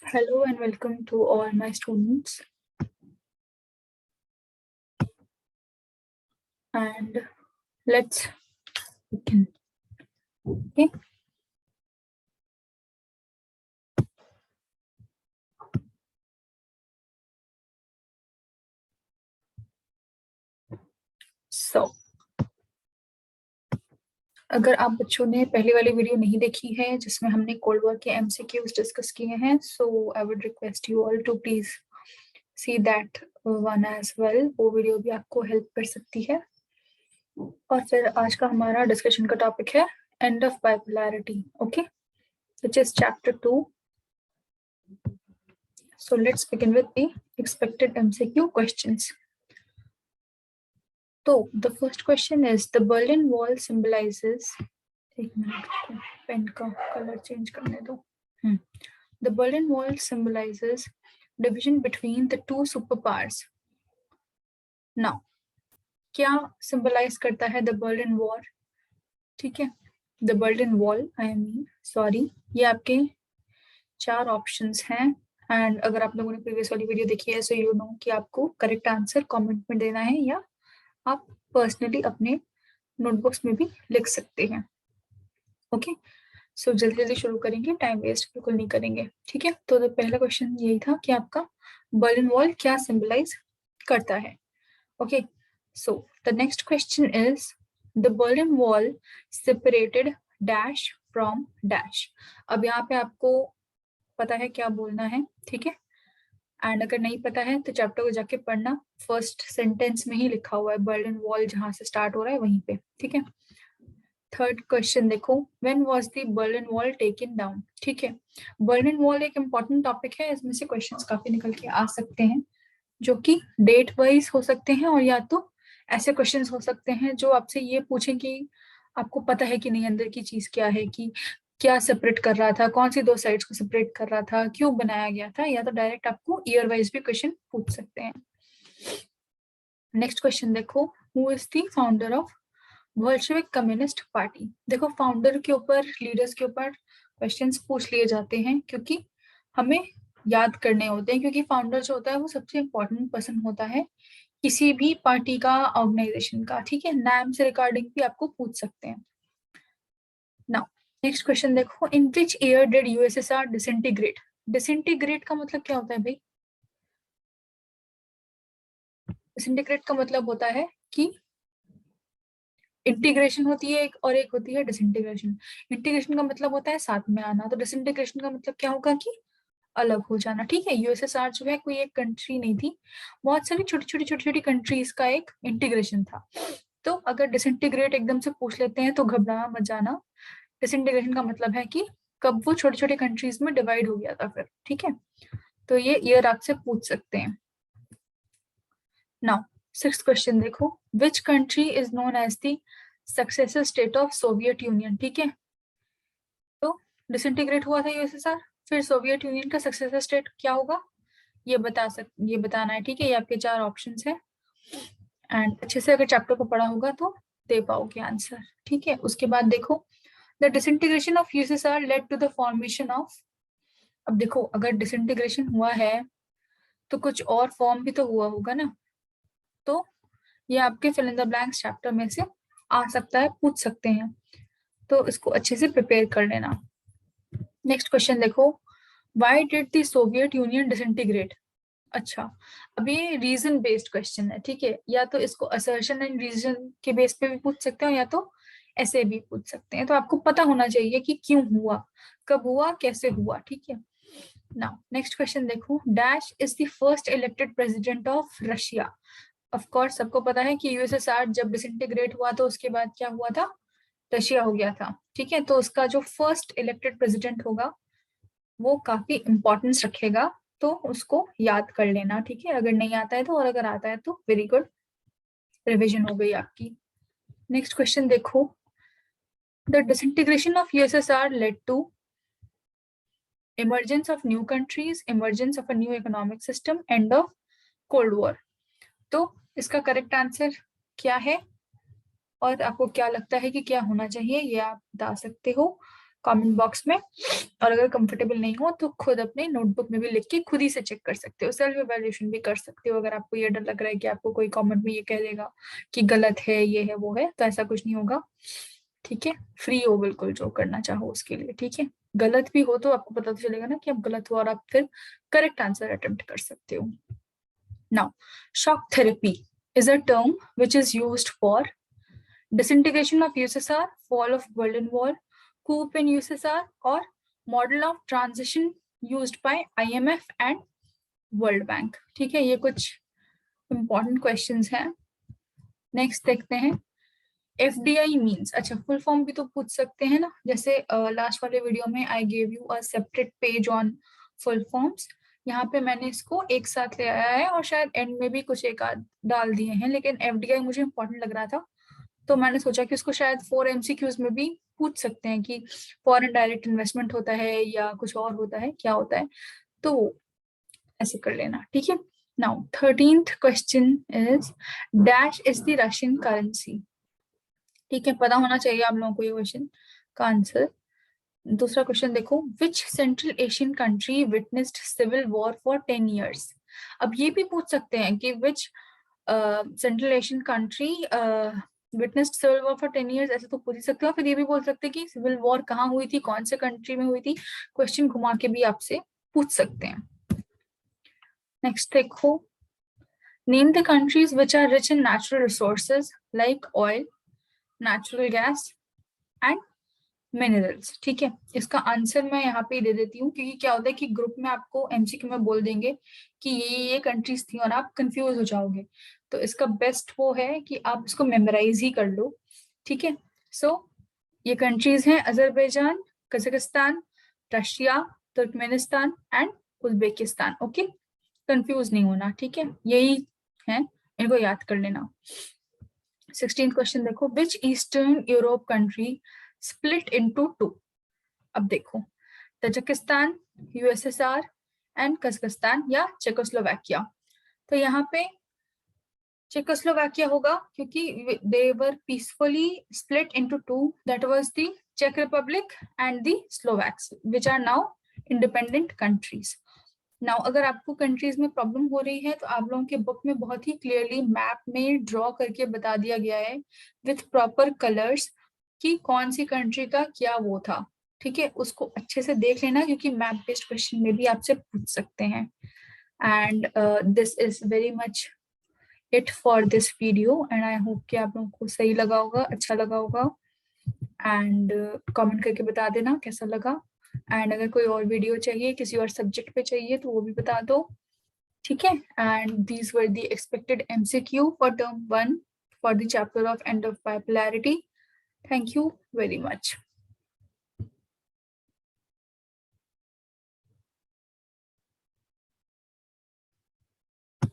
Hello and welcome to all my students. And let's begin. Okay. So, अगर आप बच्चों ने पहली वाली वीडियो नहीं देखी है जिसमें हमने कोल्ड वॉर के एमसीक्यूज डिस्कस किए हैं, so I would request you all to please see that one as well. वो वीडियो भी आपको हेल्प कर सकती है. और फिर आज का हमारा डिस्कशन का टॉपिक है end of bipolarity. Okay, which is chapter 2. So let's begin with the expected MCQ questions. So the first question is, the Berlin Wall symbolizes, एक मिनट पेन का कलर चेंज करने दो. The Berlin Wall symbolizes division between the two superpowers. Now, क्या symbolize करता है the Berlin Wall? ठीक है, the Berlin Wall, I mean, sorry, ये आपके 4 ऑप्शंस हैं. एंड अगर आप लोगों ने प्रीवियस वाली वीडियो देखी है, सो यू नो कि आपको करेक्ट आंसर कमेंट में देना है या आप पर्सनली अपने नोटबुक्स में भी लिख सकते हैं. ओके, सो जल्दी जल्दी शुरू करेंगे, टाइम वेस्ट बिल्कुल नहीं करेंगे. ठीक है, तो पहला क्वेश्चन यही था कि आपका बर्लिन वॉल क्या सिंबलाइज करता है. Okay, so the next question is, the Berlin wall separated dash from dash. अब यहाँ पे आपको पता है क्या बोलना है, ठीक है. एंड अगर नहीं पता है तो चैप्टर को जाके पढ़ना, फर्स्ट सेंटेंस में ही लिखा हुआ है बर्लिन वॉल, जहां से स्टार्ट हो रहा है वहीं पे. ठीक है. थर्ड क्वेश्चन देखो, when was the Berlin wall taken down. ठीक है, बर्लिन वॉल एक इंपॉर्टेंट टॉपिक है, इसमें से क्वेश्चंस काफी निकल के आ सकते हैं जो कि डेट वाइज हो सकते हैं, और या तो ऐसे क्वेश्चंस हो सकते हैं जो आपसे ये पूछें कि आपको पता है कि नहीं अंदर की चीज क्या है, कि क्या सेपरेट कर रहा था, कौन सी 2 साइड्स को सेपरेट कर रहा था, क्यों बनाया गया था, या तो डायरेक्ट आपको ईयर वाइज भी क्वेश्चन पूछ सकते हैं. नेक्स्ट क्वेश्चन देखो, who is the founder of Bolshevik communist party. देखो, फाउंडर के ऊपर, लीडर्स के ऊपर क्वेश्चंस पूछ लिए जाते हैं क्योंकि हमें याद करने होते हैं, क्योंकि फाउंडर जो होता है वो सबसे इंपॉर्टेंट पर्सन होता है किसी भी पार्टी का, ऑर्गेनाइजेशन का. ठीक है, नाम से रिगार्डिंग भी आपको पूछ सकते हैं. नाउ नेक्स्ट क्वेश्चन देखो, in which year did USSR disintegrate. Disintegrate का मतलब क्या होता है भाई? डिसइंटीग्रेट का मतलब होता है कि इंटीग्रेशन होती है एक, और एक होती है डिसइंटीग्रेशन. इंटीग्रेशन का मतलब होता है साथ में आना, तो डिसइंटीग्रेशन का मतलब क्या होगा कि अलग हो जाना. ठीक है, यूएसएसआर जो है कोई एक कंट्री नहीं थी, बहुत सारी छोटी छोटी कंट्रीज का एक इंटीग्रेशन था. तो अगर डिसइंटीग्रेट एकदम से पूछ लेते हैं तो घबरा मत जाना. डिसइंटीग्रेशन का मतलब है कि कब वो छोटे छोटे कंट्रीज में डिवाइड हो गया था फिर. ठीक है, तो ये ईयर आपसे पूछ सकते हैं. नाउ सिक्स्थ क्वेश्चन देखो, which country is known as the successor state of Soviet union. ठीक है, तो डिसइंटीग्रेट हुआ था यूएसएसआर, फिर सोवियत यूनियन का सक्सेसर स्टेट क्या होगा ये बताना है. ठीक है, ये आपके 4 ऑप्शंस है, एंड अच्छे से अगर चैप्टर को पढ़ा होगा तो दे पाओगे आंसर. ठीक है, उसके बाद देखो, the disintegration of USSR led to the formation of. अब देखो, अगर डिसइंटीग्रेशन हुआ है तो कुछ और फॉर्म भी तो हुआ होगा ना, तो ये आपके fill in the blanks chapter में से आ सकता है, पूछ सकते हैं, तो इसको अच्छे से प्रिपेयर कर लेना. नेक्स्ट क्वेश्चन देखो, why did the Soviet union disintegrate. अच्छा, अब ये रीजन बेस्ड क्वेश्चन है. ठीक है, या तो इसको असर्शन एंड रीजन के बेस पे भी पूछ सकते हो, या तो ऐसे भी पूछ सकते हैं. तो आपको पता होना चाहिए कि क्यों हुआ, कब हुआ, कैसे हुआ. ठीक है. नाउ नेक्स्ट क्वेश्चन देखो, dash is the first elected president of Russia. Of course सबको पता है कि यूएसएसआर जब डिसइंटीग्रेट हुआ तो उसके बाद क्या हुआ था, रशिया हो गया था. ठीक है, तो उसका जो फर्स्ट इलेक्टेड प्रेसिडेंट होगा वो काफी इंपॉर्टेंस रखेगा, तो उसको याद कर लेना. ठीक है, अगर नहीं आता है तो, और अगर आता है तो वेरी गुड, रिवीजन हो गई आपकी. नेक्स्ट क्वेश्चन देखो, the disintegration of USSR led to emergence of new countries, emergence of a new economic system, end of cold war. तो इसका करेक्ट आंसर क्या है और आपको क्या लगता है कि क्या होना चाहिए, ये आप बता सकते हो कमेंट बॉक्स में, और अगर कंफर्टेबल नहीं हो तो खुद अपने नोटबुक में भी लिख के खुद ही से चेक कर सकते हो, सेल्फ इवैल्यूएशन भी कर सकते हो। अगर आपको ये डर लग रहा है कि आपको कोई कमेंट में ये कह देगा कि गलत है, ये है, वो है, तो ऐसा कुछ नहीं होगा, ठीक है। फ्री हो बिल्कुल जो करना चाहो उसके लिए, ठीक है। गलत भी हो तो आपको पता तो चलेगा ना कि आप गलत हो, और आप फिर करेक्ट आंसर अटेम्प्ट कर सकते हो। Now shock therapy is a term which is used for disintegration of USSR, fall of Berlin Wall, coup in USSR, or model of transition used by IMF and World Bank। ठीक है, ये कुछ important questions हैं। Next देखते हैं FDI means. अच्छा, full form भी तो पूछ सकते हैं ना, जैसे लास्ट वाले वीडियो में I gave you a separate page on full forms, यहाँ पे मैंने इसको एक साथ ले आया है और शायद एंड में भी कुछ एक आध डाल दिए हैं, लेकिन FDI मुझे इंपॉर्टेंट लग रहा था तो मैंने सोचा कि उसको शायद 4 MCQs में भी पूछ सकते हैं कि फॉरेन डायरेक्ट इन्वेस्टमेंट होता है या कुछ और होता है, क्या होता है, तो ऐसे कर लेना, ठीक है। Now 13th question is dash is the Russian currency. ठीक है, पता होना चाहिए आप लोगों को ये क्वेश्चन का आंसर। दूसरा क्वेश्चन देखो, which Central Asian country witnessed civil war for 10 years। अब ये भी पूछ सकते हैं कि which Central Asian country witnessed civil war for 10 years, ऐसे तो पूछ ही सकते हो। फिर ये भी बोल सकते हैं कि सिविल वॉर कहाँ हुई थी, कौन से कंट्री में हुई थी, क्वेश्चन घुमा के भी आपसे पूछ सकते हैं। नेक्स्ट देखो, name the countries which are rich in natural resources like oil, natural gas and minerals. ठीक है, इसका आंसर मैं यहाँ पे दे देती हूँ, क्योंकि क्या होता है कि ग्रुप में आपको MCQ में बोल देंगे कि ये कंट्रीज थी और आप कंफ्यूज हो जाओगे, तो इसका बेस्ट वो है कि आप इसको मेमोराइज ही कर लो, ठीक है। सो ये कंट्रीज हैं Azerbaijan, Kazakhstan, Russia, Turkmenistan and Uzbekistan. Okay, confuse नहीं होना, ठीक है, यही है, इनको याद कर लेना। 16th क्वेश्चन देखो, which Eastern Europe country split into 2। अब देखो, तजाकिस्तान, USSR एंड कजाकिस्तान या चेकोस्लोवाकिया। तो यहाँ पे चेकोस्लोवाकिया होगा क्योंकि they were peacefully split into 2, that was the चेक Republic and the Slovaks which are now independent countries. Now अगर आपको कंट्रीज में प्रॉब्लम हो रही है तो आप लोगों के बुक में बहुत ही क्लियरली मैप में ड्रॉ करके बता दिया गया है विथ प्रॉपर कलर्स कि कौन सी कंट्री का क्या वो था, ठीक है, उसको अच्छे से देख लेना क्योंकि मैप बेस्ड क्वेश्चन में भी आपसे पूछ सकते हैं। And this is very much it for this video and I hope कि आप लोगों को सही लगा होगा, अच्छा लगा होगा, एंड कमेंट करके बता देना कैसा लगा। एंड अगर कोई और वीडियो चाहिए, किसी और सब्जेक्ट पे चाहिए तो वो भी बता दो, ठीक है। And these were the expected MCQ for term 1 for the chapter of end of bipolarity. Thank you very much.